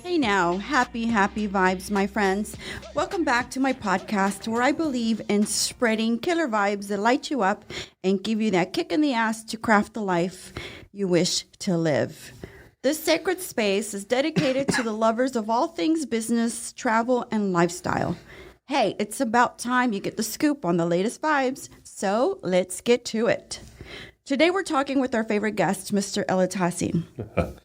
Hey now, happy vibes, my friends. Welcome back to my podcast where I believe in spreading killer vibes that light you up and give you that kick in the ass to craft the life you wish to live. This sacred space is dedicated to the lovers of all things business, travel, and lifestyle. Hey, it's about time you get the scoop on the latest vibes, so let's get to it. Today we're talking with our favorite guest, Mr. Elatassi.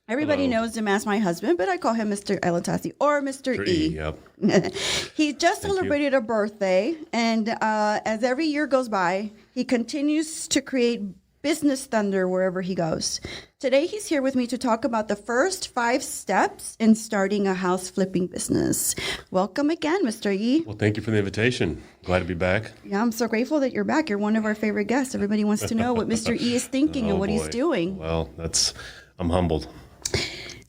Everybody knows him as my husband, but I call him Mr. Elatassi or Mr. E. Yep. He just celebrated a birthday, and as every year goes by, he continues to create business thunder wherever he goes. Today he's here with me to talk about the first 5 steps in starting a house flipping business. Welcome again, Mr. E. Well, thank you for the invitation. Glad to be back. Yeah, I'm so grateful that you're back. You're one of our favorite guests. Everybody wants to know what Mr. E is thinking and what he's doing. Well, I'm humbled.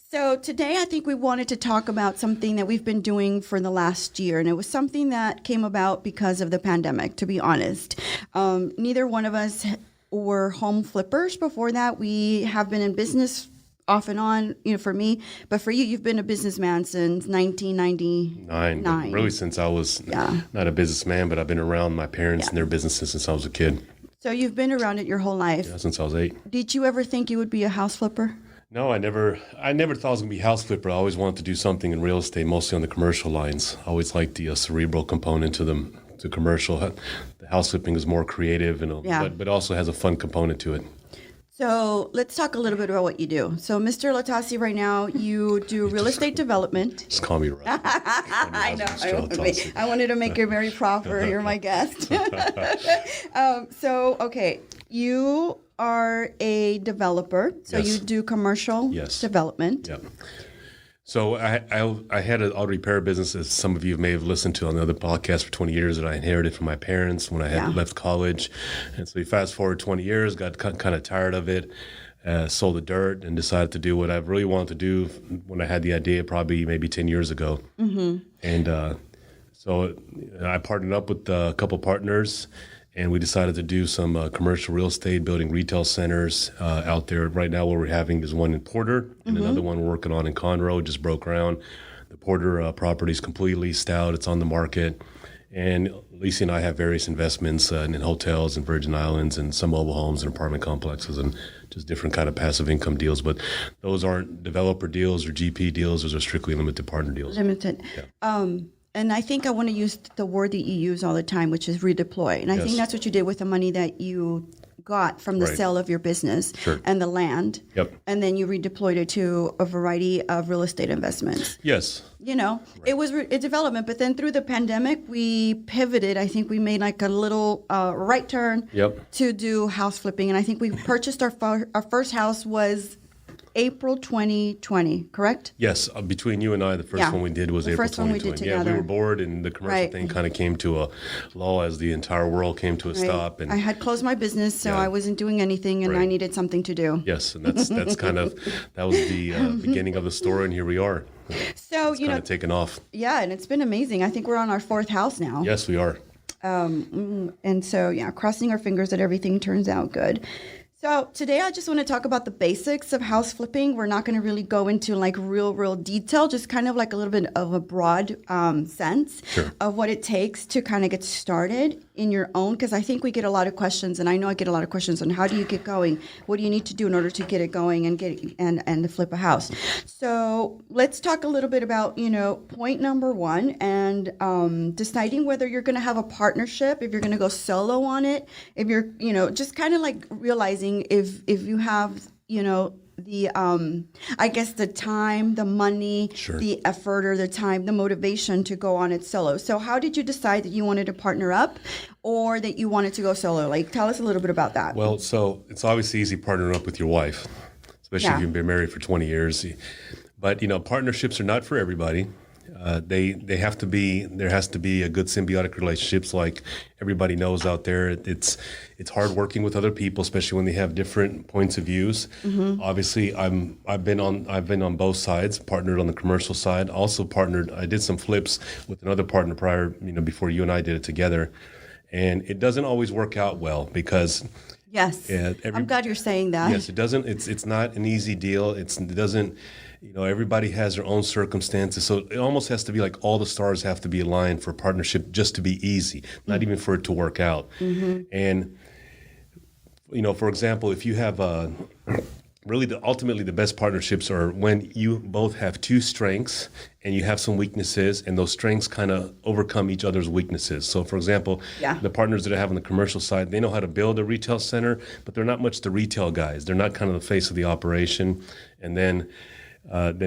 So today I think we wanted to talk about something that we've been doing for the last year, and it was something that came about because of the pandemic, to be honest. Neither one of us were home flippers before that. We have been in business off and on, for me, but for you, you've been a businessman since 1999. Really since I was not a businessman, but I've been around my parents and their businesses since I was a kid. So you've been around it your whole life? Yeah, since I was 8. Did you ever think you would be a house flipper? No, I never thought I was going to be a house flipper. I always wanted to do something in real estate, mostly on the commercial lines. I always liked the cerebral component to commercial. The house flipping is more creative, but also has a fun component to it. So let's talk a little bit about what you do. So, Mr. Elatassi, right now you do real estate development. Just call me Rusk. I know. I wanted to make you very proper. You're my guest. Okay, you are a developer. So you do commercial development. Yep. So I had an auto repair business, as some of you may have listened to on the other podcast, for 20 years that I inherited from my parents when I had left college. And so you fast forward 20 years, got kind of tired of it, sold the dirt, and decided to do what I really wanted to do when I had the idea probably maybe 10 years ago. Mm-hmm. And so I partnered up with a couple partners, and we decided to do some commercial real estate, building retail centers out there. Right now, what we're having is one in Porter and another one we're working on in Conroe. Just broke ground. The Porter property is completely leased out. It's on the market. And Alicia and I have various investments in hotels and Virgin Islands and some mobile homes and apartment complexes and just different kind of passive income deals. But those aren't developer deals or GP deals. Those are strictly limited partner deals. Limited. Yeah. And I think I want to use the word that you use all the time, which is redeploy. And I think that's what you did with the money that you got from the sale of your business and the land. Yep. And then you redeployed it to a variety of real estate investments. Yes. It was a development, but then through the pandemic, we pivoted. I think we made like a little right turn to do house flipping. And I think we purchased our first house was April 2020, correct? Yes, between you and I, the first one we did was April 2020. First one we did together. We were bored, and the commercial thing kind of came to a lull as the entire world came to a stop. And I had closed my business, so I wasn't doing anything, and I needed something to do. Yes, and that's kind of that was the beginning of the story, and here we are. So it's kind of taken off. Yeah, and it's been amazing. I think we're on our 4th house now. Yes, we are. And so crossing our fingers that everything turns out good. So today I just want to talk about the basics of house flipping. We're not going to really go into like real detail, just kind of like a little bit of a broad sense of what it takes to kind of get started in your own, because I think we get a lot of questions, and I know I get a lot of questions on how do you get going? What do you need to do in order to get it going and to flip a house? So let's talk a little bit about, point number 1 and deciding whether you're going to have a partnership, if you're going to go solo on it, if you're, just kind of like realizing if you have, the I guess the time, the money, the effort, or the time, the motivation to go on it solo. So how did you decide that you wanted to partner up or that you wanted to go solo? Like, tell us a little bit about that. Well, so it's obviously easy partnering up with your wife, especially if you've been married for 20 years. But, partnerships are not for everybody. They have to be. There has to be a good symbiotic relationships, like everybody knows out there. It's hard working with other people, especially when they have different points of views. Mm-hmm. Obviously, I've been on both sides. Partnered on the commercial side. Also partnered. I did some flips with another partner prior. Before you and I did it together, and it doesn't always work out well because. Yes, I'm glad you're saying that. Yes, it doesn't. It's not an easy deal. It doesn't. everybody has their own circumstances. So it almost has to be like all the stars have to be aligned for a partnership just to be easy, not even for it to work out. And, for example, if you have ultimately the best partnerships are when you both have two strengths and you have some weaknesses, and those strengths kind of overcome each other's weaknesses. So, for example, the partners that I have on the commercial side, they know how to build a retail center, but they're not much the retail guys. They're not kind of the face of the operation. And then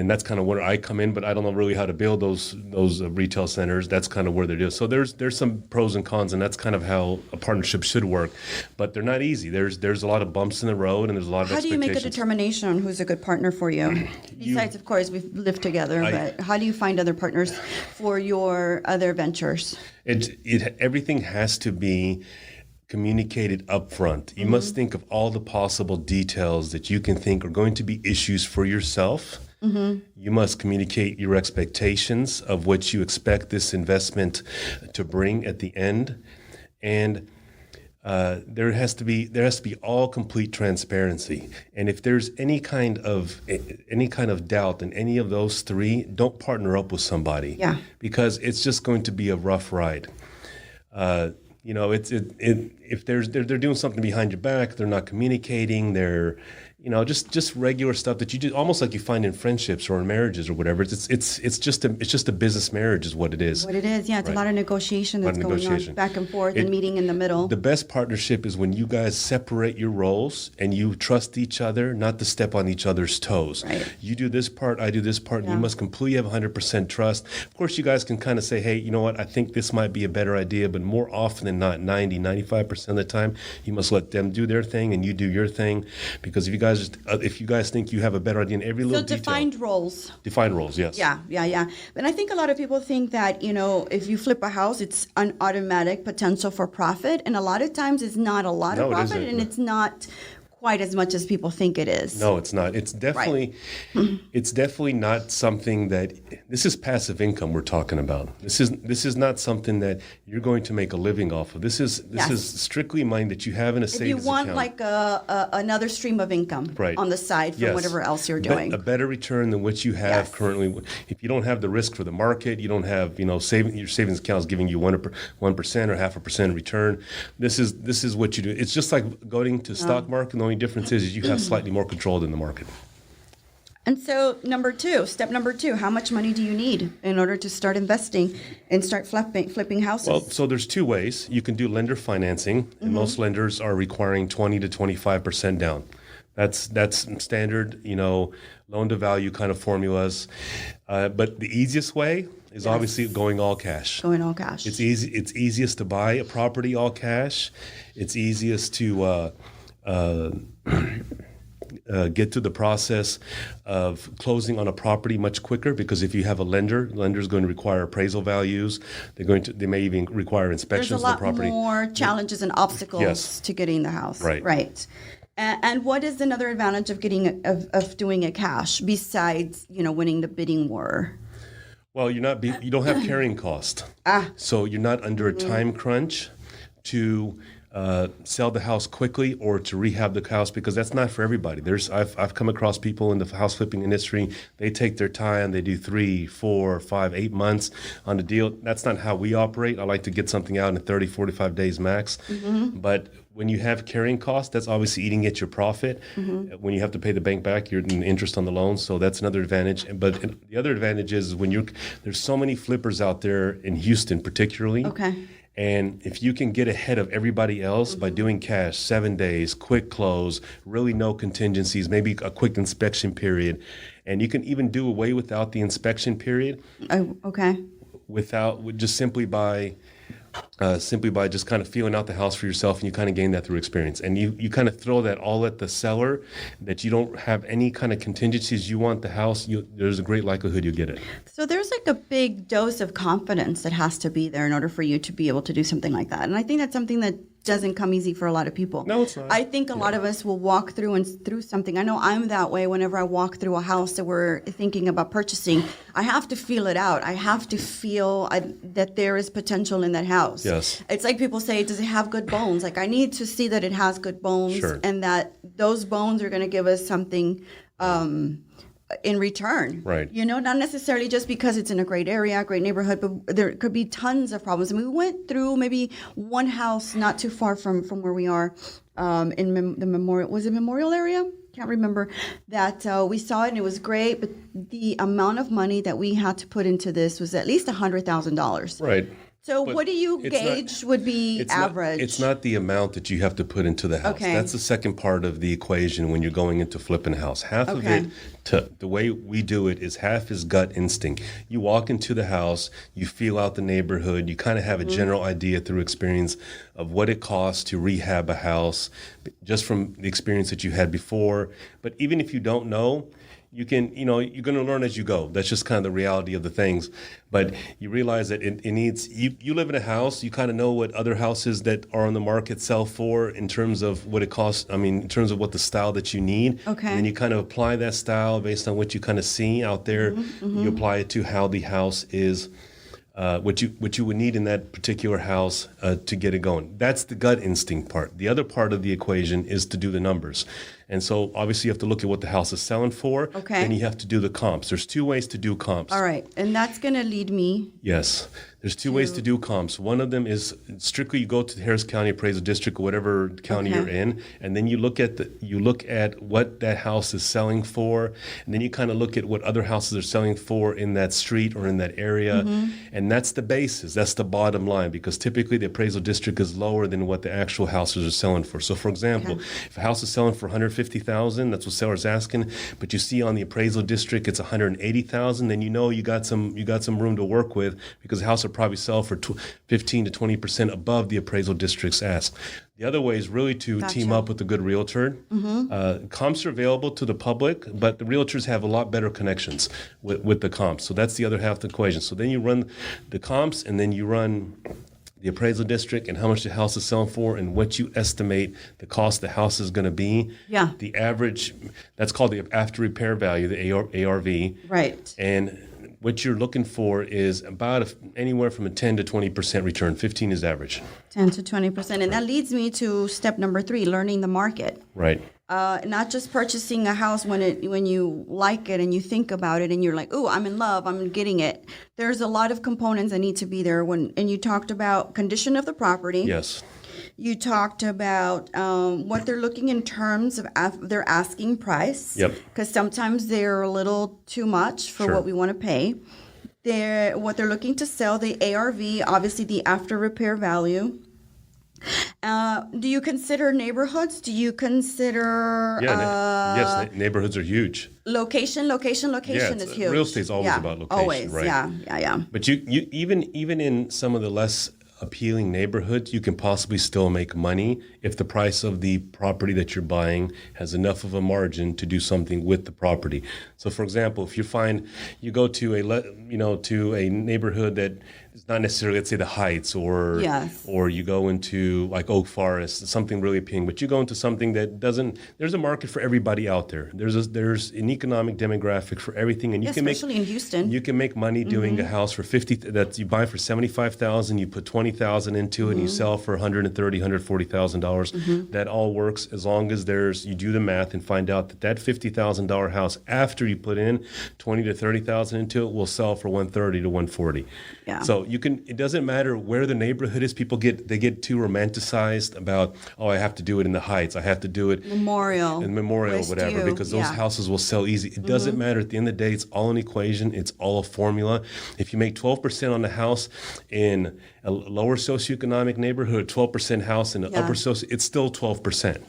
that's kind of where I come in, but I don't know really how to build those retail centers. That's kind of where they're doing. So there's some pros and cons, and that's kind of how a partnership should work. But they're not easy. There's a lot of bumps in the road, and there's a lot of expectations. How do you make a determination on who's a good partner for you? Besides, of course, we've lived together, but how do you find other partners for your other ventures? Everything has to be communicated up front. You must think of all the possible details that you can think are going to be issues for yourself. You must communicate your expectations of what you expect this investment to bring at the end, and there has to be all complete transparency. And if there's any kind of doubt in any of those three, don't partner up with somebody. Because it's just going to be a rough ride. If they're doing something behind your back, they're not communicating, they're just regular stuff that you do, almost like you find in friendships or in marriages or whatever. It's just a business marriage is what it is. What it is, yeah. It's a lot of negotiation that's going on back and forth and meeting in the middle. The best partnership is when you guys separate your roles and you trust each other, not to step on each other's toes. Right. You do this part, I do this part, and you must completely have 100% trust. Of course, you guys can kind of say, hey, you know what, I think this might be a better idea, but more often than not, 95% of the time, you must let them do their thing and you do your thing, because if you guys think you have a better idea in every little detail. So defined roles, yes. Yeah. But I think a lot of people think that, if you flip a house, it's an automatic potential for profit. And a lot of times it's not a lot of profit, and it's not quite as much as people think it is. No, it's not. It's definitely not something that, this is passive income we're talking about. This is not something that you're going to make a living off of. This is strictly money that you have in a savings account. If you want like another stream of income on the side from whatever else you're doing. A better return than what you have currently. If you don't have the risk for the market, you don't have, your savings account is giving you 1% or 0.5% return. This is what you do. It's just like going to stock market. The only difference is you have slightly more control than the market. And so step number two, how much money do you need in order to start investing and start flipping houses? Well, so there's two ways. You can do lender financing, and most lenders are requiring 20 to 25% down. That's standard, loan to value kind of formulas. But the easiest way is obviously going all cash. Going all cash. It's easy. It's easiest to buy a property all cash. It's easiest to get to the process of closing on a property much quicker, because if you have a lender's going to require appraisal values. They may even require inspections of the property. There's a lot more challenges and obstacles to getting the house. Right. And what is another advantage of doing it cash besides winning the bidding war? Well, you don't have carrying cost. So you're not under a time crunch to sell the house quickly or to rehab the house, because that's not for everybody. I've come across people in the house flipping industry. They take their time. They do 3, 4, 5, 8 months on the deal. That's not how we operate. I like to get something out in 30, 45 days max. But when you have carrying costs, that's obviously eating at your profit. When you have to pay the bank back, you're in interest on the loan. So that's another advantage. But the other advantage is there's so many flippers out there in Houston, particularly. Okay. And if you can get ahead of everybody else by doing cash, 7 days, quick close, really no contingencies, maybe a quick inspection period, and you can even do away without the inspection period. Okay. Simply by just kind of feeling out the house for yourself, and you kind of gain that through experience. And you kind of throw that all at the seller, that you don't have any kind of contingencies. You want the house, there's a great likelihood you'll get it. So there's like a big dose of confidence that has to be there in order for you to be able to do something like that. And I think that's something that doesn't come easy for a lot of people. No, it's not. I think a lot of us will walk through something. I know I'm that way whenever I walk through a house that we're thinking about purchasing. I have to feel it out. I have to feel that there is potential in that house. Yes. It's like people say, does it have good bones? Like, I need to see that it has good bones, Sure. and that those bones are going to give us something in return. Right. You know, not necessarily just because it's in a great area, great neighborhood, but there could be tons of problems. And we went through maybe one house not too far from where we are in the Memorial. Was it Memorial area? Can't remember that we saw it and it was great, but the amount of money that we had to put into this was at least $100,000. Right. So But what do you gauge would be average? It's not the amount that you have to put into the house. Okay. That's the second part of the equation when you're going into flipping a house. Half of it, the way we do it is half is gut instinct. You walk into the house, you feel out the neighborhood, you kind of have a general idea through experience of what it costs to rehab a house, just from the experience that you had before. But even if you don't know, you can, you're going to learn as you go. That's just kind of the reality of the things. But you realize that it needs, you live in a house, you kind of know what other houses that are on the market sell for in terms of what it costs, in terms of what the style that you need. Okay. And then you kind of apply that style based on what you kind of see out there. You apply it to how the house is, what you would need in that particular house to get it going. That's the gut instinct part. The other part of the equation is to do the numbers. And so obviously you have to look at what the house is selling for. Okay. And you have to do the comps. There's two ways to do comps. All right. And that's going to lead me. Yes. There's two ways to do comps. One of them is strictly you go to the Harris County Appraisal District or whatever county you're in, and then you look at what that house is selling for, and then you kind of look at what other houses are selling for in that street or in that area, and that's the basis. That's the bottom line, because typically the appraisal district is lower than what the actual houses are selling for. So, for example, if a house is selling for $150,000, that's what seller's asking, but you see on the appraisal district it's $180,000, then you got some room to work with, because the house will probably sell for 15 to 20% above the appraisal district's ask. The other way is really to team up with a good realtor. Comps are available to the public, but the realtors have a lot better connections with the comps. So that's the other half of the equation. So then you run the comps, and then you run the appraisal district and how much the house is selling for and what you estimate the cost of the house is going to be. Yeah. The average, that's called the after repair value, the ARV. Right. And what you're looking for is about anywhere from a 10 to 20% return. 15 is average. 10 to 20%. And that leads me to step number 3, learning the market. Right. Not just purchasing a house when you like it and you think about it and you're like, oh, I'm in love, I'm getting it. There's a lot of components that need to be there. And you talked about condition of the property. Yes. You talked about what they're looking in terms of their asking price. Yep. Because sometimes they're a little too much for what we want to pay. What they're looking to sell, the ARV, obviously the after repair value. Do you consider neighborhoods? Do you consider yes, neighborhoods are huge. Location is huge. Real estate's always about location, always, right? Yeah. But you even in some of the less appealing neighborhoods, you can possibly still make money if the price of the property that you're buying has enough of a margin to do something with the property. So, for example, if you go to a neighborhood that is not necessarily, let's say, the Heights, or you go into like Oak Forest, something really appealing, but you go into something that doesn't. There's a market for everybody out there. There's an economic demographic for everything, and especially in Houston, you can make money doing a house for $50,000 that you buy for $75,000. You put $20,000 into it, and you sell for $130,000, $140,000. That all works as long as you do the math and find out that $50,000 house, after you put in $20,000 to $30,000 into it, will sell for $130,000 to $140,000. Yeah. So it doesn't matter where the neighborhood is. People get too romanticized about, I have to do it in the Heights. I have to do it Memorial, West whatever, because those houses will sell easy. It doesn't matter. At the end of the day, it's all an equation. It's all a formula. If you make 12% on the house in a lower socioeconomic neighborhood, 12% house in an upper socio, it's still 12%.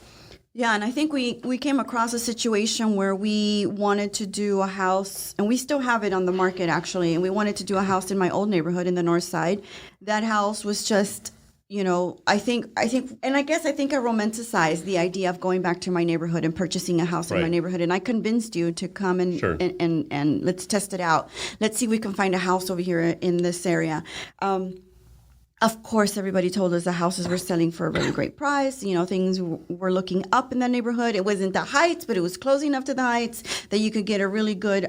Yeah, and I think we came across a situation where we wanted to do a house, and we still have it on the market actually, and we wanted to do a house in my old neighborhood in the north side. That house was just, I think I romanticized the idea of going back to my neighborhood and purchasing a house in my neighborhood, and I convinced you to come and let's test it out. Let's see if we can find a house over here in this area. Of course, everybody told us the houses were selling for a really great price. Things were looking up in that neighborhood. It wasn't the Heights, but it was close enough to the Heights that you could get a really good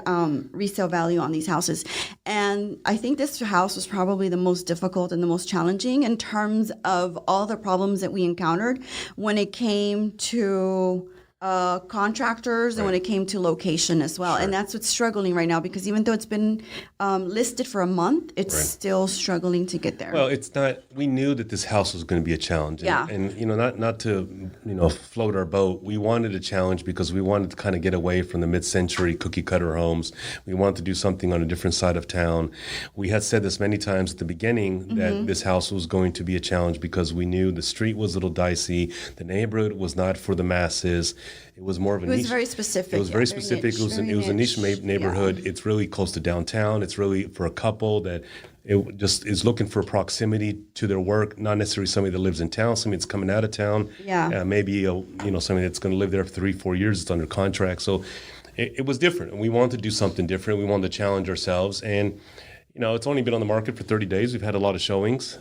resale value on these houses. And I think this house was probably the most difficult and the most challenging in terms of all the problems that we encountered when it came to contractors and when it came to location as well. And that's what's struggling right now, because even though it's been listed for a month, it's still struggling to get there. Well, it's not, we knew that this house was going to be a challenge. And you know, not to, you know, float our boat. We wanted a challenge because we wanted to kind of get away from the mid-century cookie cutter homes. We wanted to do something on a different side of town. We had said this many times at the beginning that this house was going to be a challenge because we knew the street was a little dicey. The neighborhood was not for the masses. It was more of a niche. It was very specific. It was very specific. It was a niche neighborhood. Yeah. It's really close to downtown. It's really for a couple that it just is looking for proximity to their work, not necessarily somebody that lives in town, somebody that's coming out of town. Yeah. Maybe somebody that's going to live there for 3-4 years. It's under contract. So it was different, and we wanted to do something different. We wanted to challenge ourselves, and you know, it's only been on the market for 30 days. We've had a lot of showings.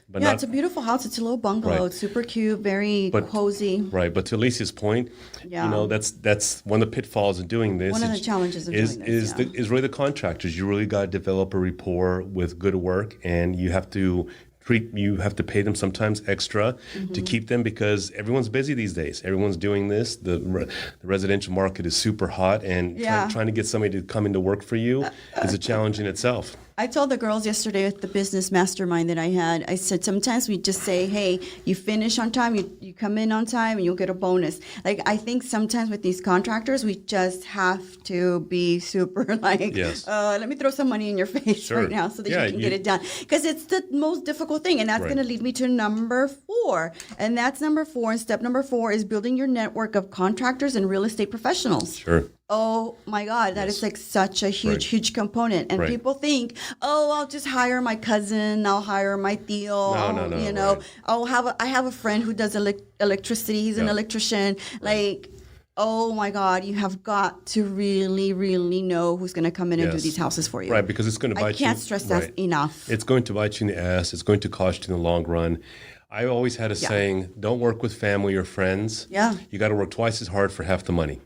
But it's a beautiful house. It's a little bungalow. It's super cute, very cozy. Right, but to Alicia's point, you know, that's one of the pitfalls of doing this. One of the challenges of doing this is really the contractors. You really got to develop a rapport with good work, and you have to pay them sometimes extra to keep them, because everyone's busy these days. Everyone's doing this. The residential market is super hot, and trying to get somebody to come into work for you is a challenge in itself. I told the girls yesterday at the business mastermind that I had, I said, sometimes we just say, hey, you finish on time, you come in on time, and you'll get a bonus. Like, I think sometimes with these contractors, we just have to be super like, let me throw some money in your face right now so that you can get it done. Because it's the most difficult thing. And that's going to lead me to number 4. And that's number 4. And step number 4 is building your network of contractors and real estate professionals. Sure. Oh my God, that is like such a huge component. And people think, I'll just hire my cousin, I'll hire my tío. No. You know, I have a friend who does electricity. He's an electrician. Like, oh my God, you have got to really, really know who's going to come in and do these houses for you. Right, because it's going to bite you. I can't stress that enough. It's going to bite you in the ass. It's going to cost you in the long run. I always had a saying, don't work with family or friends. Yeah. You got to work twice as hard for half the money.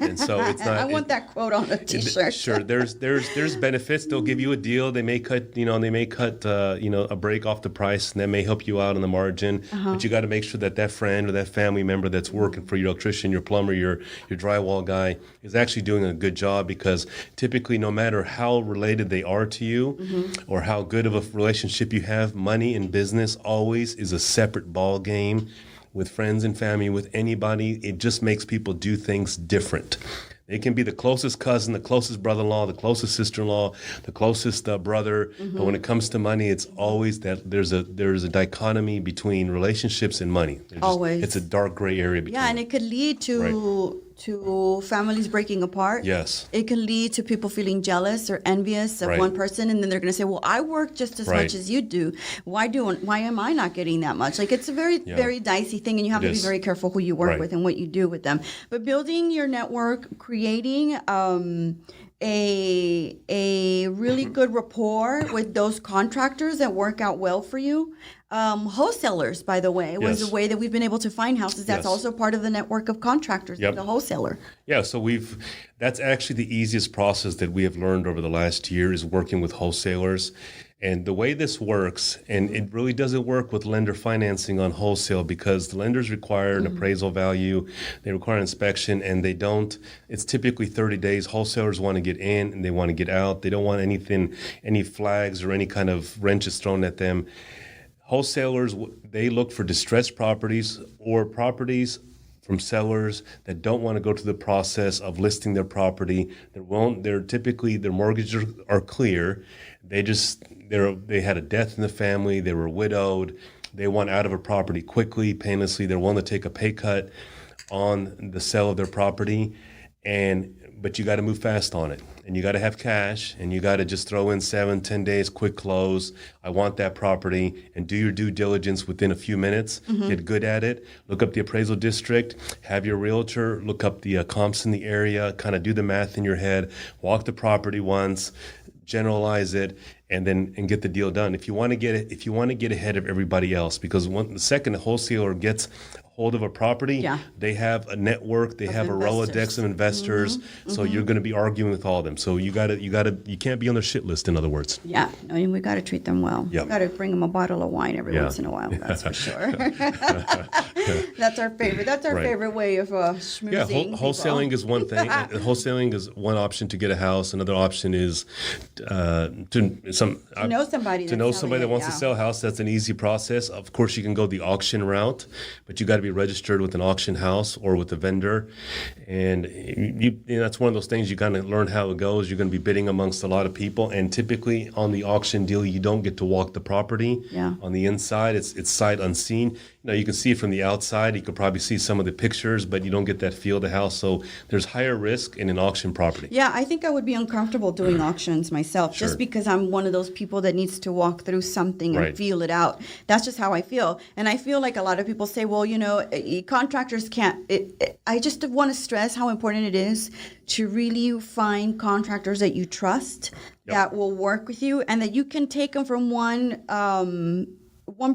And so it's not. I want that quote on a T-shirt. Sure. There's benefits. They'll give you a deal. They may cut a break off the price, and that may help you out on the margin. But you got to make sure that friend or that family member that's working for your electrician, your plumber, your drywall guy is actually doing a good job, because typically, no matter how related they are to you or how good of a relationship you have, money in business always is a separate ball game. With friends and family, with anybody, it just makes people do things different. They can be the closest cousin, the closest brother-in-law, the closest sister-in-law, the closest brother. But when it comes to money, it's always that there's a dichotomy between relationships and money. Always. It's a dark gray area between. Yeah, and it could lead to families breaking apart. Yes. It can lead to people feeling jealous or envious of one person, and then they're going to say, well, I work just as much as you do. Why am I not getting that much? Like, it's a very, very dicey thing, and you have to be very careful who you work with and what you do with them. But building your network, creating a really good rapport with those contractors that work out well for you. Wholesalers, by the way, was a way that we've been able to find houses. That's also part of the network of contractors, the wholesaler. Yeah, so that's actually the easiest process that we have learned over the last year, is working with wholesalers. And the way this works, and it really doesn't work with lender financing on wholesale, because the lenders require an appraisal value, they require inspection, and they don't. It's typically 30 days. Wholesalers want to get in and they want to get out. They don't want any flags or any kind of wrenches thrown at them. Wholesalers, they look for distressed properties or properties from sellers that don't want to go through the process of listing their property. They're typically, their mortgages are clear. They had a death in the family. They were widowed. They want out of a property quickly, painlessly. They're willing to take a pay cut on the sale of their property, but you got to move fast on it, and you got to have cash, and you got to just throw in 7-10 days, quick close. I want that property, and do your due diligence within a few minutes. Get good at it. Look up the appraisal district. Have your realtor look up the comps in the area. Kind of do the math in your head. Walk the property once. Generalize it, and get the deal done. If you want to get ahead of everybody else, because the second a wholesaler gets hold of a property, they have a network, they have investors. A Rolodex of investors, so you're going to be arguing with all of them. So you can't be on their shit list, in other words. Yeah, I mean, we got to treat them well. We got to bring them a bottle of wine every once in a while. That's for sure. That's our favorite. That's our Right. favorite way of schmoozing. Yeah, people. wholesaling is one thing. Wholesaling is one option to get a house. Another option is to know somebody to that's know selling somebody that it, wants to yeah. sell a house. That's an easy process. Of course, you can go the auction route, but you got to be registered with an auction house or with a vendor, and that's one of those things you kind of learn how it goes. You're going to be bidding amongst a lot of people, and typically on the auction deal, you don't get to walk the property. Yeah. On the inside, it's sight unseen. You can see it from the outside. You could probably see some of the pictures, but you don't get that feel of the house. So there's higher risk in an auction property. Yeah, I think I would be uncomfortable doing auctions myself, Sure. just because I'm one of those people that needs to walk through something and Right. feel it out. That's just how I feel. And I feel like a lot of people say, well, contractors can't. I just want to stress how important it is to really find contractors that you trust, that will work with you, and that you can take them from one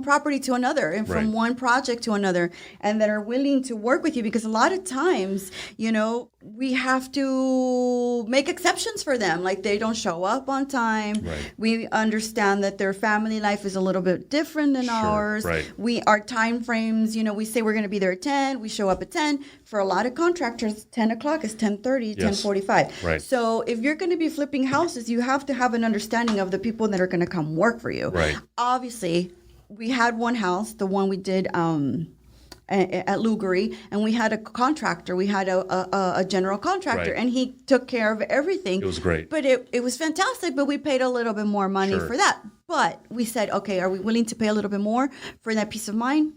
property to another and from Right. one project to another, and that are willing to work with you, because a lot of times, we have to make exceptions for them. Like, they don't show up on time. Right. We understand that their family life is a little bit different than Sure, ours. right. Our time frames, we say we're going to be there at 10, we show up at 10. For a lot of contractors, 10 o'clock is 10:30, Yes. 10:45. Right. So if you're going to be flipping houses, you have to have an understanding of the people that are going to come work for you. Right. Obviously, we had one house, the one we did at Lugari, and we had a contractor. We had a general contractor, Right. and he took care of everything. It was great. But it was fantastic, but we paid a little bit more money Sure. for that. But we said, okay, are we willing to pay a little bit more for that peace of mind?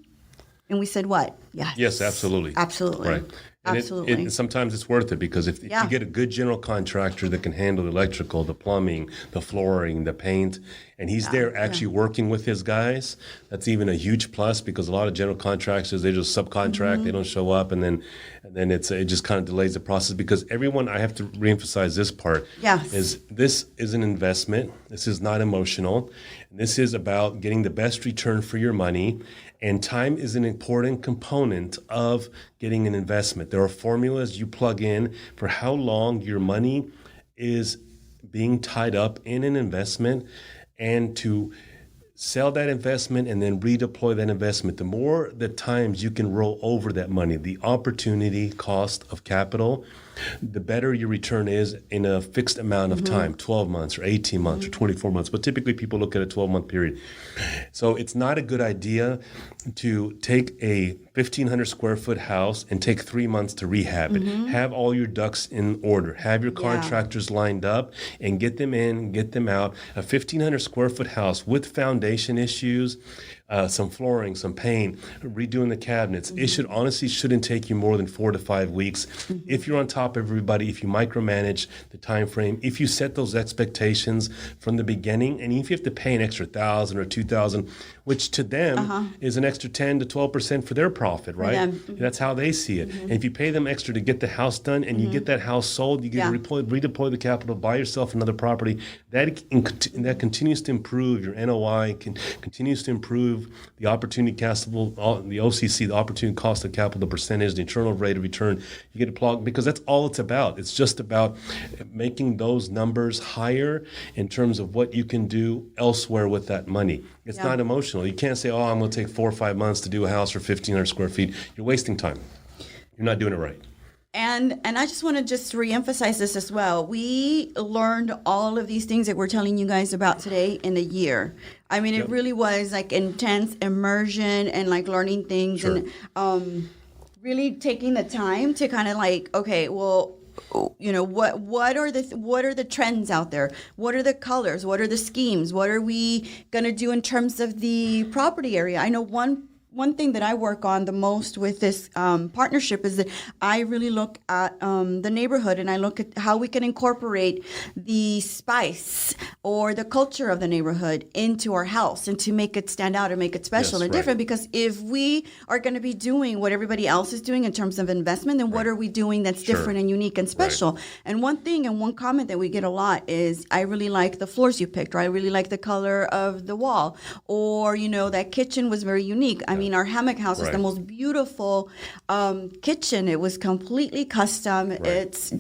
And we said, what? Yes. Yes, absolutely. Absolutely. Right. And Absolutely. sometimes it's worth it, because if you get a good general contractor that can handle the electrical, the plumbing, the flooring, the paint, and he's there actually working with his guys, that's even a huge plus, because a lot of general contractors, they just subcontract, they don't show up, and then it just kind of delays the process, because everyone, I have to reemphasize this part, Yes. is this is an investment. This is not emotional. This is about getting the best return for your money. And time is an important component of getting an investment. There are formulas you plug in for how long your money is being tied up in an investment, and to sell that investment and then redeploy that investment. The more the times you can roll over that money, the opportunity cost of capital, the better your return is in a fixed amount of time, 12 months or 18 months or 24 months. But typically people look at a 12-month period. So it's not a good idea to take a 1,500 square foot house and take 3 months to rehab it. Have all your ducks in order. Have your contractors lined up and get them in, get them out. A 1,500 square foot house with foundation issues, some flooring, some paint, redoing the cabinets. It shouldn't take you more than 4 to 5 weeks. If you're on top of everybody, if you micromanage the time frame, if you set those expectations from the beginning, and if you have to pay an extra $1,000 or $2,000, which to them is an extra 10 to 12% for their profit, right? them. That's how they see it. And if you pay them extra to get the house done, and you get that house sold, you get to redeploy the capital, buy yourself another property. That continues to improve your NOI, continues to improve the opportunity castable, the OCC, the opportunity cost of capital, the percentage, the internal rate of return. You get to plug, because that's all it's about. It's just about making those numbers higher in terms of what you can do elsewhere with that money. It's not emotional. You can't say, I'm going to take 4 or 5 months to do a house for 1,500 square feet. You're wasting time. You're not doing it right. And I just want to just reemphasize this as well. We learned all of these things that we're telling you guys about today in a year. I mean, it really was like intense immersion and like learning things and really taking the time to kind of like, okay, well, what are the trends out there? What are the colors? What are the schemes? What are we gonna do in terms of the property area? I know one thing that I work on the most with this partnership is that I really look at the neighborhood, and I look at how we can incorporate the spice or the culture of the neighborhood into our house, and to make it stand out and make it special and different. Because if we are going to be doing what everybody else is doing in terms of investment, then what are we doing that's different and unique and special? And one thing and one comment that we get a lot is, I really like the floors you picked, or I really like the color of the wall, or that kitchen was very unique. I mean, our hammock house is the most beautiful kitchen. It was completely custom. It's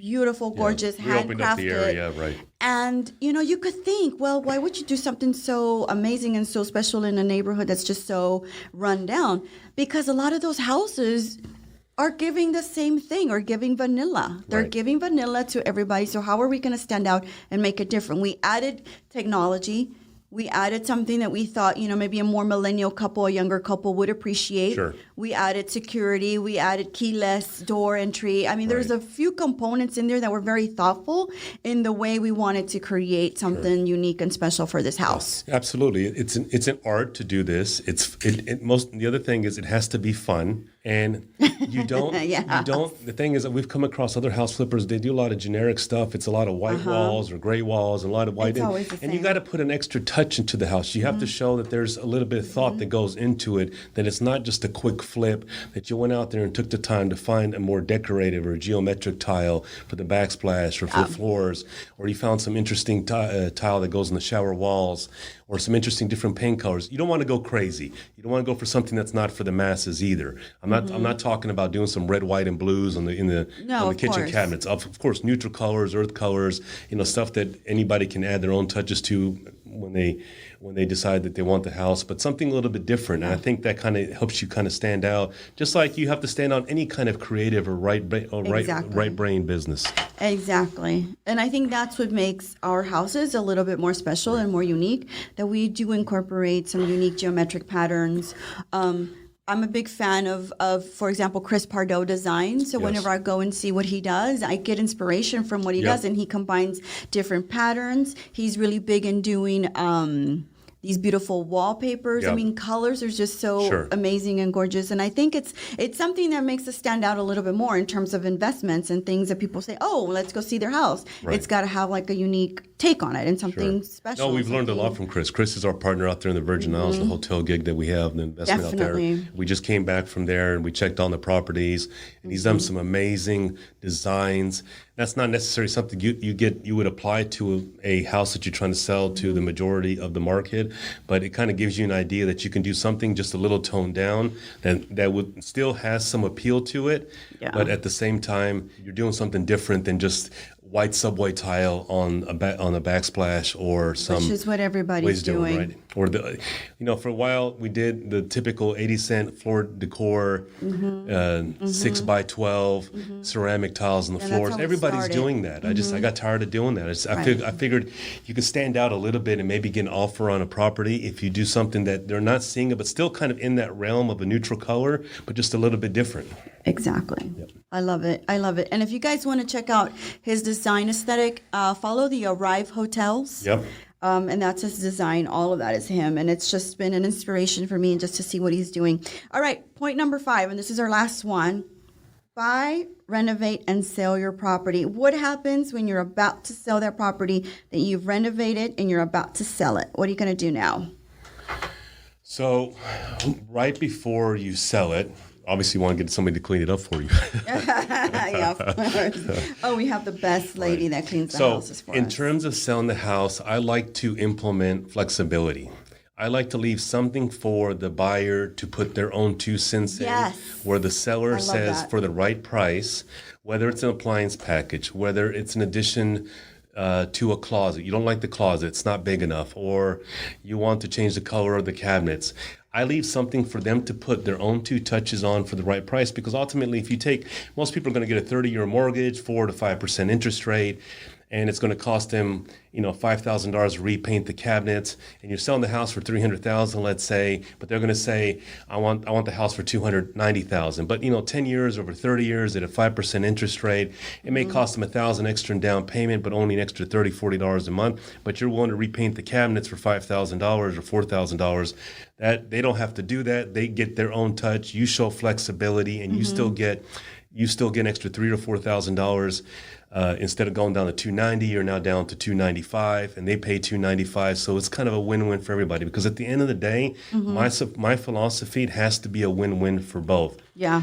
beautiful, gorgeous, We opened up the handcrafted. area, right. And, you could think, well, why would you do something so amazing and so special in a neighborhood that's just so run down? Because a lot of those houses are giving the same thing or giving vanilla. They're Right. giving vanilla to everybody. So how are we going to stand out and make it different? We added technology. We added something that we thought, maybe a more millennial couple, a younger couple would appreciate. Sure. We added security. We added keyless door entry. I mean, there's a few components in there that were very thoughtful in the way we wanted to create something unique and special for this house. Absolutely. It's an art to do this. The other thing is it has to be fun. And you don't, the thing is that we've come across other house flippers. They do a lot of generic stuff. It's a lot of white walls or gray walls and a lot of white. It's always the and you same. got to put an extra touch into the house. You have to show that there's a little bit of thought that goes into it, that it's not just a quick flip, that you went out there and took the time to find a more decorative or geometric tile for the backsplash or for the floors, or you found some interesting tile that goes in the shower walls, or some interesting different paint colors. You don't want to go crazy. You don't want to go for something that's not for the masses either. I'm not talking about doing some red, white, and blues on the kitchen course. cabinets. Of course, neutral colors, earth colors, stuff that anybody can add their own touches to when they decide that they want the house, but something a little bit different. And I think that kind of helps you kind of stand out, just like you have to stand out any kind of creative or right brain business. Exactly. And I think that's what makes our houses a little bit more special and more unique, that we do incorporate some unique geometric patterns. I'm a big fan of, for example, Chris Pardo design. So whenever I go and see what he does, I get inspiration from what he does, and he combines different patterns. He's really big in doing these beautiful wallpapers. Yeah. I mean, colors are just so amazing and gorgeous. And I think it's something that makes us stand out a little bit more in terms of investments and things that people say, oh, let's go see their house. Right. It's got to have like a unique take on it and something special. No, we've learned a lot from Chris. Chris is our partner out there in the Virgin Islands, the hotel gig that we have, the investment out there. We just came back from there and we checked on the properties, and he's done some amazing designs. That's not necessarily something you would apply to a house that you're trying to sell to the majority of the market, but it kind of gives you an idea that you can do something just a little toned down that would still has some appeal to it, but at the same time you're doing something different than just white subway tile on a backsplash or some, which is what everybody's doing. Right? Or for a while we did the typical 80-cent floor decor, 6x12 ceramic tiles on the floors. Everybody's doing that. I got tired of doing that. I figured you could stand out a little bit and maybe get an offer on a property if you do something that they're not seeing it, but still kind of in that realm of a neutral color, but just a little bit different. Exactly. Yep. I love it. And if you guys want to check out his design aesthetic, follow the Arrive Hotels. Yep. And that's his design. All of that is him. And it's just been an inspiration for me and just to see what he's doing. All right. Point number 5, and this is our last one. Buy, renovate, and sell your property. What happens when you're about to sell that property that you've renovated and you're about to sell it? What are you going to do now? So right before you sell it, obviously you want to get somebody to clean it up for you. Yeah, of course. Oh, we have the best lady that cleans the houses for us. In terms of selling the house, I like to implement flexibility. I like to leave something for the buyer to put their own 2 cents in, where the seller says for the right price, whether it's an appliance package, whether it's an addition to a closet. You don't like the closet, it's not big enough, or you want to change the color of the cabinets. I leave something for them to put their own 2 touches on for the right price, because ultimately most people are going to get a 30-year mortgage, 4 to 5% interest rate, and it's going to cost them, $5,000 to repaint the cabinets, and you're selling the house for $300,000, let's say, but they're going to say, I want the house for $290,000. But 10 years over 30 years at a 5% interest rate, it may cost them $1,000 extra in down payment, but only an extra $30, $40 a month. But you're willing to repaint the cabinets for $5,000 or $4,000. That they don't have to do that. They get their own touch. You show flexibility, and you still get an extra $3,000 or $4,000. Instead of going down to $290, you're now down to $295, and they pay $295. So it's kind of a win-win for everybody, because at the end of the day, my philosophy, it has to be a win-win for both. Yeah.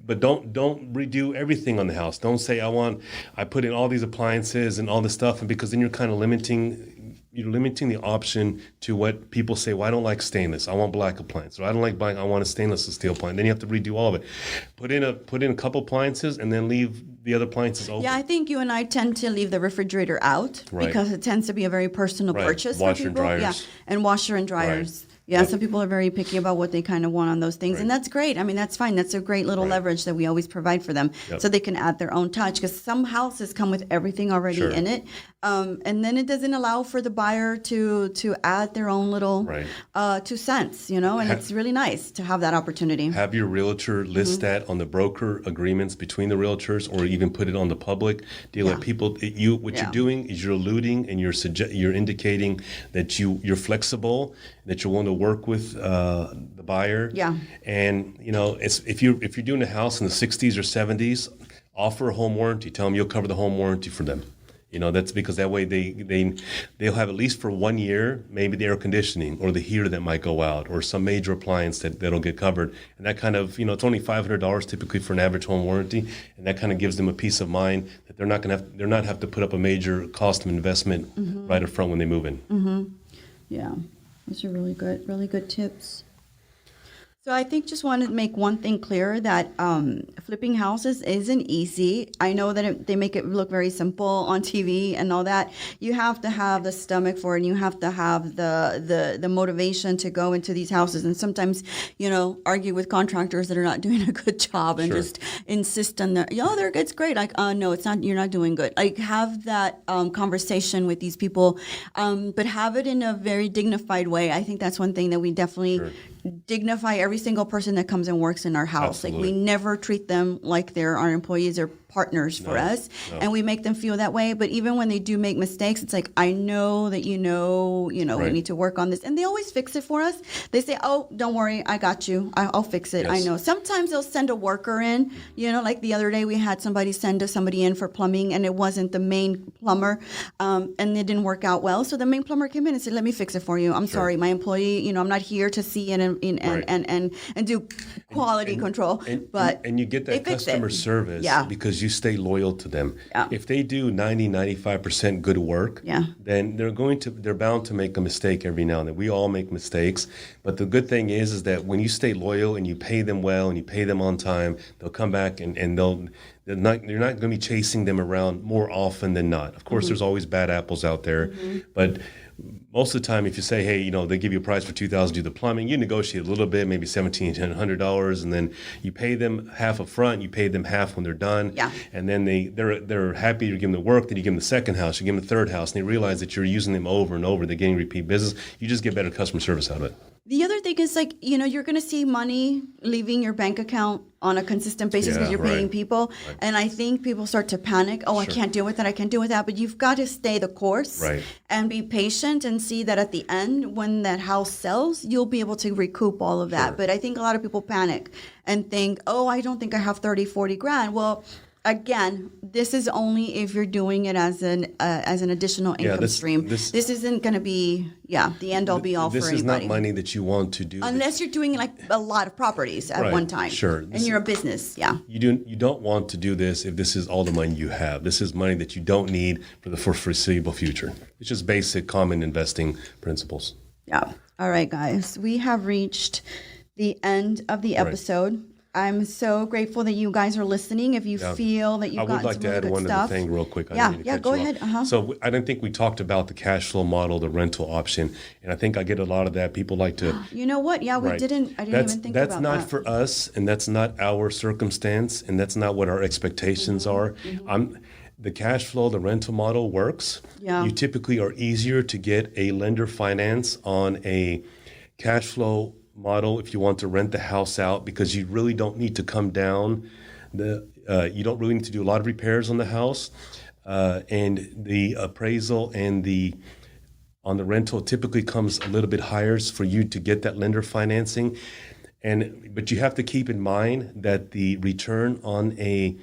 But don't redo everything on the house. Don't say I put in all these appliances and all this stuff, and because then you're kind of limiting limiting the option to what people say. Well, I don't like stainless. I want black appliance. Or I don't like black. I want a stainless steel appliance. Then you have to redo all of it. Put in a couple appliances and then leave the other appliances open. Yeah, I think you and I tend to leave the refrigerator out because it tends to be a very personal purchase Washer for people. and dryers. Yeah, and washer and dryers. Right. Yeah, some people are very picky about what they kind of want on those things, and that's great. I mean, that's fine. That's a great little leverage that we always provide for them, so they can add their own touch. Because some houses come with everything already in it, and then it doesn't allow for the buyer to add their own little 2 cents, you know. And it's really nice to have that opportunity. Have your realtor list that on the broker agreements between the realtors, or even put it on the public deal. That people, what you're doing is you're alluding and you're indicating that you're flexible, that you're willing to work with the buyer. Yeah. And you know, if you're doing a house in the 60s or 70s, offer a home warranty. Tell them you'll cover the home warranty for them. You know, that's because that way they'll have at least for 1 year, maybe the air conditioning or the heater that might go out or some major appliance that'll get covered. And that kind of, you know, it's only $500 typically for an average home warranty, and that kind of gives them a peace of mind that they're not have to put up a major cost of investment right up front when they move in. Yeah, those are really good tips. So I think just wanted to make one thing clear, that flipping houses isn't easy. I know that they make it look very simple on TV and all that. You have to have the stomach for it, and you have to have the motivation to go into these houses, and sometimes, you know, argue with contractors that are not doing a good job and just insist on that. It's great. Like, no, it's not. You're not doing good. Like, have that conversation with these people, but have it in a very dignified way. I think that's one thing that we definitely dignify every single person that comes and works in our house. Absolutely. Like, we never treat them like they're our employees or partners for us, and we make them feel that way. But even when they do make mistakes, it's like, I know that we need to work on this, and they always fix it for us. They say, oh, don't worry, I got you, I'll fix it. I know. Sometimes they'll send a worker in, you know, like the other day we had somebody send somebody in for plumbing, and it wasn't the main plumber, and it didn't work out well. So the main plumber came in and said, let me fix it for you. I'm sorry, my employee, you know, I'm not here to see it and do quality control, but you get that customer service because you stay loyal to them. If they do 95% good work, then they're bound to make a mistake every now and then. We all make mistakes, but the good thing is that when you stay loyal and you pay them well and you pay them on time, they'll come back and you're not going to be chasing them around more often than not. Of course, there's always bad apples out there, but most of the time, if you say, hey, you know, they give you a price for $2,000 to do the plumbing, you negotiate a little bit, maybe $1,700, and then you pay them half up front, you pay them half when they're done, and then they're happy to give them the work. Then you give them the second house, you give them the third house, and they realize that you're using them over and over. They're getting repeat business. You just get better customer service out of it. The other thing is, like, you know, you're going to see money leaving your bank account on a consistent basis because you're paying people. And I think people start to panic. Oh, I can't deal with that. I can't deal with that. But you've got to stay the course and be patient and see that at the end, when that house sells, you'll be able to recoup all of that. But I think a lot of people panic and think, oh, I don't think I have 30, 40 grand. Well, again, this is only if you're doing it as an additional income stream. This isn't going to be the end all be all for anybody. This is not money that you want to do. Unless you're doing like a lot of properties at one time. Sure. And you're a business. Yeah. You don't want to do this if this is all the money you have. This is money that you don't need for the foreseeable future. It's just basic common investing principles. Yeah. All right, guys. We have reached the end of the episode. I'm so grateful that you guys are listening. If you feel that you've gotten some really good stuff. I would like to add one other thing real quick. Go ahead. So I don't think we talked about the cash flow model, the rental option. And I think I get a lot of that. People like to... You know what? Yeah, we didn't. I didn't even think about that. That's not for us, and that's not our circumstance, and that's not what our expectations are. The cash flow, the rental model works. Yeah. You typically are easier to get a lender finance on a cash flow model if you want to rent the house out, because you really don't need to come down. You don't really need to do a lot of repairs on the house, and the appraisal and on the rental typically comes a little bit higher for you to get that lender financing. But you have to keep in mind that the return on a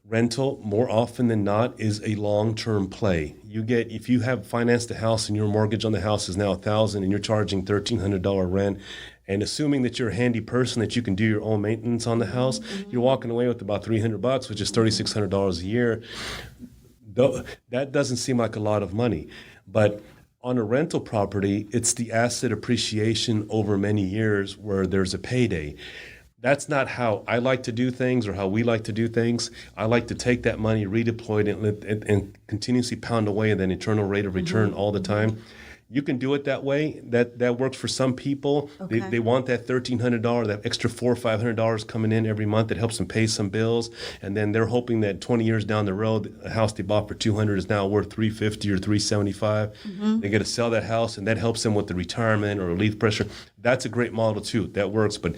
rental more often than not is a long-term play. If you have financed a house and your mortgage on the house is now $1,000 and you're charging $1,300 rent, and assuming that you're a handy person that you can do your own maintenance on the house, you're walking away with about $300, which is $3,600 a year. That doesn't seem like a lot of money, but On a rental property, it's the asset appreciation over many years where there's a payday. That's not how I like to do things or how we like to do things. I like to take that money, redeploy it, and continuously pound away at that internal rate of return all the time. You can do it that way. That works for some people. Okay. They want that $1,300, that extra $400 or $500 coming in every month that helps them pay some bills, and then they're hoping that 20 years down the road, a house they bought for $200 is now worth $350 or $375. They get to sell that house, and that helps them with the retirement or relief pressure. That's a great model too. That works, but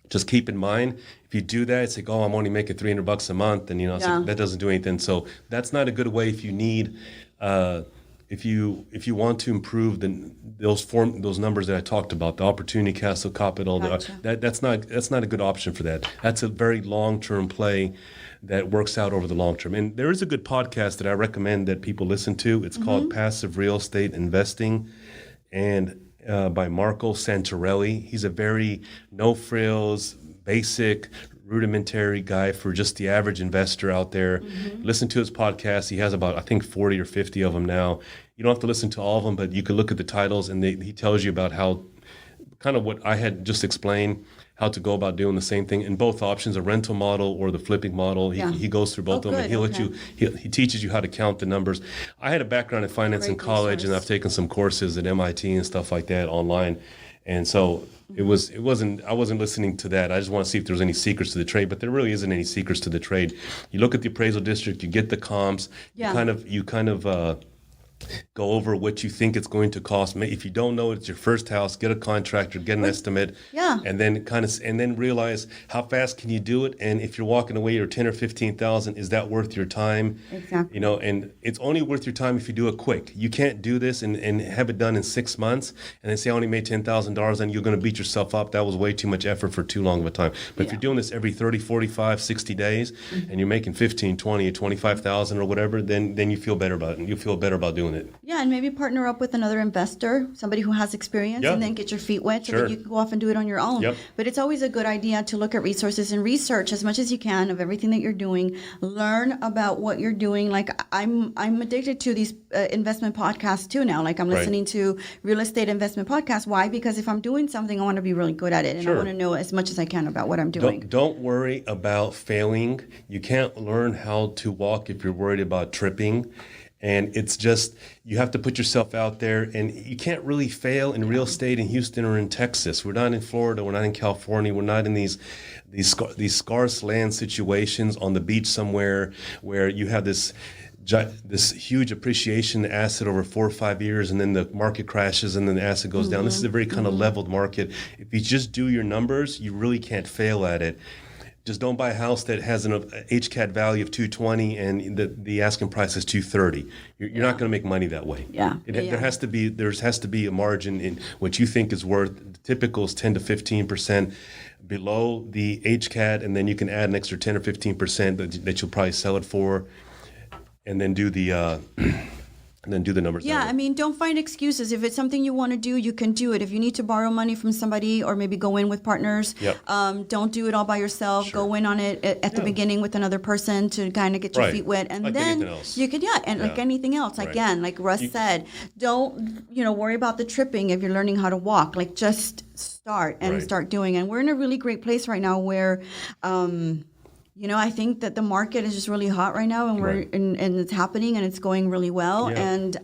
just keep in mind, if you do that, it's like, oh, I'm only making $300 a month, and so that doesn't do anything. So that's not a good way if you need. If you want to improve those numbers that I talked about, the opportunity castle capital, that's not a good option for that. That's a very long-term play that works out over the long term. And there is a good podcast that I recommend that people listen to. It's called Passive Real Estate Investing, and by Marco Santarelli. He's a very no-frills, basic, rudimentary guy for just the average investor out there. Listen to his podcast. He has about, I think, 40 or 50 of them now. You don't have to listen to all of them, but you can look at the titles, and he tells you about how, kind of what I had just explained, how to go about doing the same thing in both options, a rental model or the flipping model. He goes through both of them, and he'll let you. He teaches you how to count the numbers. I had a background in finance in college, and I've taken some courses at MIT and stuff like that online, and so I wasn't listening to that. I just want to see if there's any secrets to the trade, but there really isn't any secrets to the trade. You look at the appraisal district, you get the comps, you kind of go over what you think it's going to cost. If you don't know it's your first house, get a contractor, get an estimate, and then realize how fast can you do it. And if you're walking away or 10 or 15,000, is that worth your time? Exactly. And it's only worth your time if you do it quick. You can't do this and have it done in 6 months and then say I only made $10,000, and you're going to beat yourself up. That was way too much effort for too long of a time. But if you're doing this every 30, 45, 60 days, and you're making 15, 20, or 25,000 or whatever, then you feel better about it, and you feel better about doing it. Yeah, and maybe partner up with another investor, somebody who has experience, and then get your feet wet so that you can go off and do it on your own. But it's always a good idea to look at resources and research as much as you can of everything that you're doing. Learn about what you're doing. Like I'm addicted to these investment podcasts too now. Like I'm listening to real estate investment podcasts. Why? Because if I'm doing something, I want to be really good at it, and I want to know as much as I can about what I'm doing. Don't worry about failing. You can't learn how to walk if you're worried about tripping. And it's just, you have to put yourself out there, and you can't really fail in real estate in Houston or in Texas. We're not in Florida. We're not in California. We're not in these scarce land situations on the beach somewhere where you have this huge appreciation asset over 4 or 5 years, and then the market crashes and then the asset goes down. This is a very kind of leveled market. If you just do your numbers, you really can't fail at it. Just don't buy a house that has an HCAT value of 220 and the asking price is 230. You're not going to make money that way. There has to be a margin in what you think is worth. The typical is 10 to 15% below the HCAT, and then you can add an extra 10 or 15% that you'll probably sell it for, and then do the numbers. Yeah, I mean, don't find excuses. If it's something you want to do, you can do it. If you need to borrow money from somebody or maybe go in with partners, don't do it all by yourself. Go in on it at the beginning with another person to kind of get your feet wet. And like then you could, like anything else. Again, like Russ said, don't, worry about the tripping if you're learning how to walk. Like just start and start doing. And we're in a really great place right now where, I think that the market is just really hot right now, and and it's happening, and it's going really well. And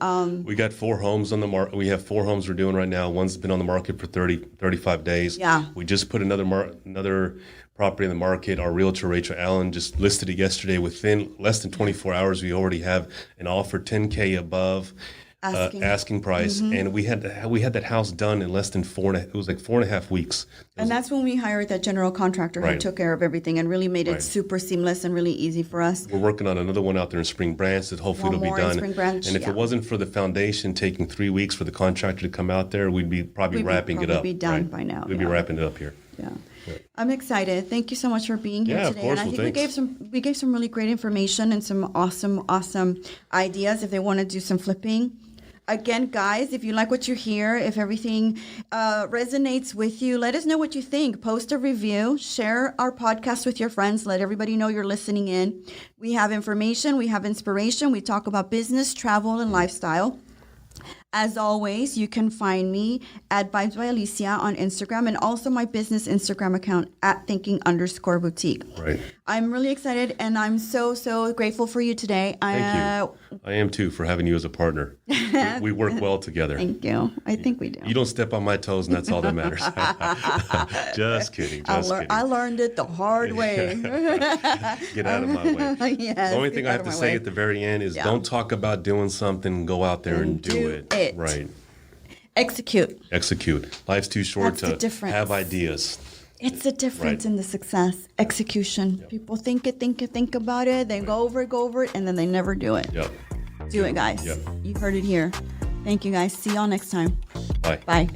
we got 4 homes on the market. We have 4 homes we're doing right now. One's been on the market for 35 days. We just put another property in the market. Our realtor Rachel Allen just listed it yesterday. Within less than 24 hours, we already have an offer $10K above asking price, and we had that house done in less than 4.5 weeks. And that's when we hired that general contractor who took care of everything and really made it super seamless and really easy for us. We're working on another one out there in Spring Branch that hopefully will be done. And if it wasn't for the foundation taking 3 weeks for the contractor to come out there, we'd be wrapping it up. We'd be done by now. We'd be wrapping it up here. I'm excited. Thank you so much for being here today. Of course. And I think we gave some really great information and some awesome ideas if they want to do some flipping. Again, guys, if you like what you hear, if everything resonates with you, let us know what you think. Post a review, share our podcast with your friends, let everybody know you're listening in. We have information, we have inspiration, we talk about business, travel, and lifestyle. As always, you can find me at Vibes by Alicia on Instagram and also my business Instagram account at thinking_boutique. Right. I'm really excited and I'm so grateful for you today. Thank you. I am too, for having you as a partner. We work well together. Thank you. I think we do. You don't step on my toes, and that's all that matters. Just kidding. I learned it the hard way. Get out of my way. Yes, the only thing I have to say at the very end is don't talk about doing something, go out there and do it. Right. Execute. Life's too short That's to have ideas. It's the difference in the success. Execution. Yep. People think about it. They go over it, and then they never do it. Yep. Do it, guys. Yep. You heard it here. Thank you, guys. See y'all next time. Bye. Bye.